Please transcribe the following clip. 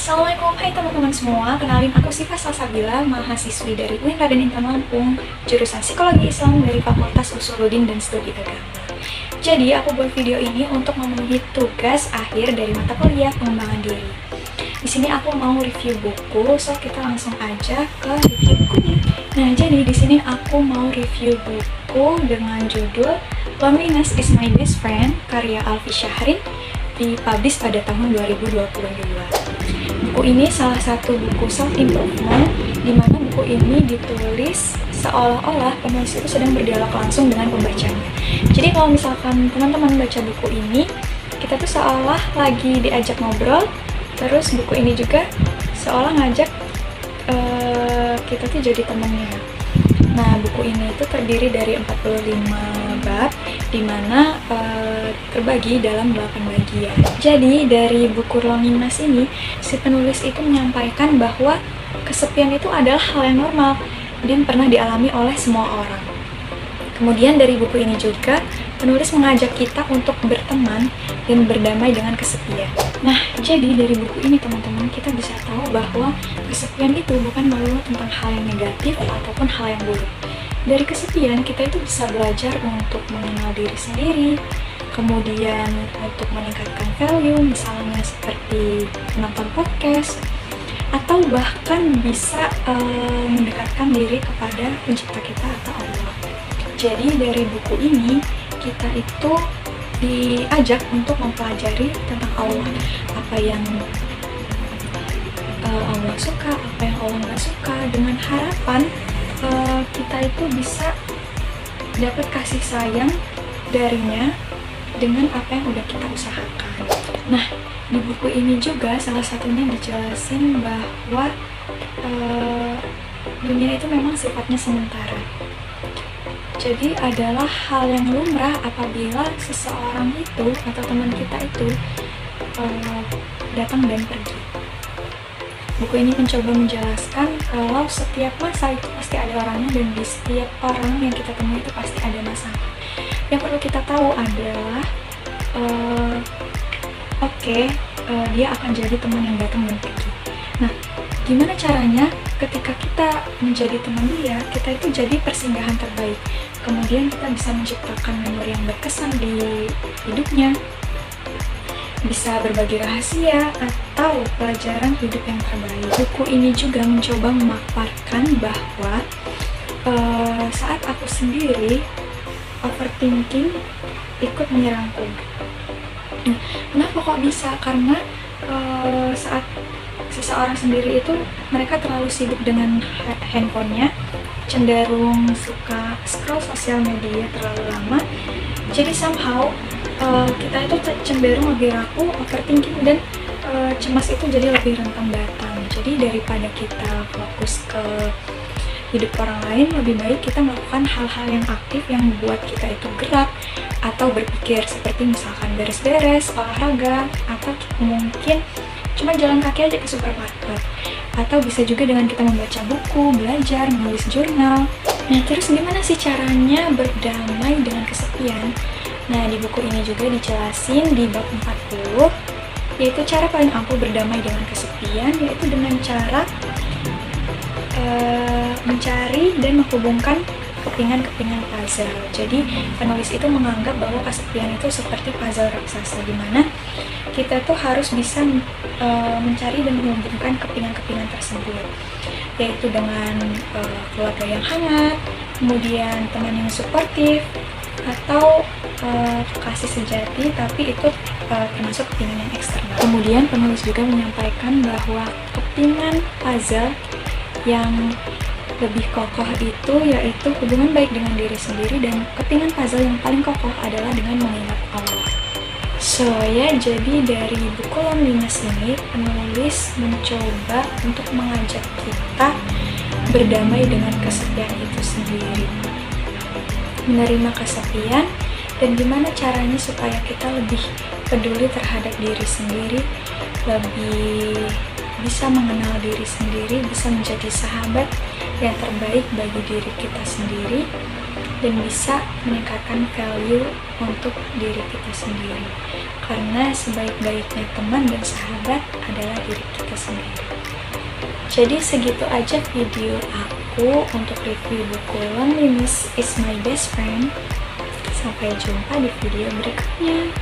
Assalamualaikum, hai teman-teman semua. Kenalin, aku Siva Salsabila, mahasiswi dari UIN Raden Intan Lampung, jurusan Psikologi Islam dari Fakultas Usuluddin dan Studi Agama. Jadi, aku buat video ini untuk memenuhi tugas akhir dari mata kuliah pengembangan diri. Di sini aku mau review buku, so kita langsung aja ke review bukunya. Nah, jadi di sini aku mau review buku dengan judul Loneliness is My Best Friend, karya Alfi Syahrin, dipublish pada tahun 2022. Buku ini salah satu buku self-improvement, di mana buku ini ditulis seolah-olah penulis itu sedang berdialog langsung dengan pembacanya. Jadi kalau misalkan teman-teman baca buku ini, kita tuh seolah lagi diajak ngobrol, terus buku ini juga seolah ngajak kita tuh jadi temennya. Nah, buku ini itu terdiri dari 45 bab, di mana terbagi dalam 8 bagian. Jadi, dari buku Loneliness ini, si penulis itu menyampaikan bahwa kesepian itu adalah hal yang normal dan pernah dialami oleh semua orang. Kemudian dari buku ini juga, penulis mengajak kita untuk berteman dan berdamai dengan kesepian. Nah, jadi dari buku ini teman-teman, kita bisa tahu bahwa kesepian itu bukan melulu tentang hal yang negatif ataupun hal yang buruk. Dari kesepian, kita itu bisa belajar untuk mengenal diri sendiri, kemudian untuk meningkatkan value, misalnya seperti menonton podcast, atau bahkan bisa mendekatkan diri kepada pencipta kita atau Allah. Jadi dari buku ini, kita itu diajak untuk mempelajari tentang Allah, apa yang Allah suka, apa yang Allah nggak suka, dengan harapan kita itu bisa dapat kasih sayang darinya dengan apa yang udah kita usahakan. Nah, di buku ini juga salah satunya dijelasin bahwa dunia itu memang sifatnya sementara. Jadi adalah hal yang lumrah apabila seseorang itu atau teman kita itu datang dan pergi. Buku ini mencoba menjelaskan kalau setiap masa itu pasti ada orangnya, dan di setiap orang yang kita temui itu pasti ada masalah. Yang perlu kita tahu adalah dia akan jadi teman yang datang dan pergi. Nah, gimana caranya ketika kita menjadi teman dia, kita itu jadi persinggahan terbaik. Kemudian kita bisa menciptakan memori yang berkesan di hidupnya, bisa berbagi rahasia atau pelajaran hidup yang terbaik. Buku ini juga mencoba memaparkan bahwa saat aku sendiri overthinking ikut menyerangku. Nah, kenapa kok bisa? Karena saat seseorang sendiri itu mereka terlalu sibuk dengan handphonenya, cenderung suka scroll sosial media terlalu lama, jadi somehow kita itu cenderung lebih rapuh, overthinking, dan cemas itu jadi lebih rentan datang. Jadi daripada kita fokus ke hidup orang lain, lebih baik kita melakukan hal-hal yang aktif yang membuat kita itu gerak atau berpikir, seperti misalkan beres-beres, olahraga, atau mungkin cuma jalan kaki aja ke supermarket, atau bisa juga dengan kita membaca buku, belajar, menulis jurnal. Nah, terus gimana sih caranya berdamai dengan kesepian? Nah, di buku ini juga dijelasin di bab 40, yaitu cara paling ampuh berdamai dengan kesepian, yaitu dengan cara mencari dan menghubungkan kepingan-kepingan puzzle. Jadi penulis itu menganggap bahwa kesepian itu seperti puzzle raksasa, di mana kita tuh harus bisa mencari dan menghubungkan kepingan-kepingan tersebut, yaitu dengan keluarga yang hangat, kemudian teman yang suportif, atau kasih sejati, tapi itu termasuk kepingan yang eksternal. Kemudian penulis juga menyampaikan bahwa kepingan puzzle yang lebih kokoh itu yaitu hubungan baik dengan diri sendiri, dan kepingan puzzle yang paling kokoh adalah dengan mengingat Allah. So ya, jadi dari buku Loneliness ini penulis mencoba untuk mengajak kita berdamai dengan kesepian itu sendiri, menerima kesepian, dan gimana caranya supaya kita lebih peduli terhadap diri sendiri, lebih bisa mengenal diri sendiri, bisa menjadi sahabat yang terbaik bagi diri kita sendiri, dan bisa meningkatkan value untuk diri kita sendiri. Karena sebaik-baiknya teman dan sahabat adalah diri kita sendiri. Jadi segitu aja video aku untuk review buku Loneliness is My Best Friend. Sampai jumpa di video berikutnya.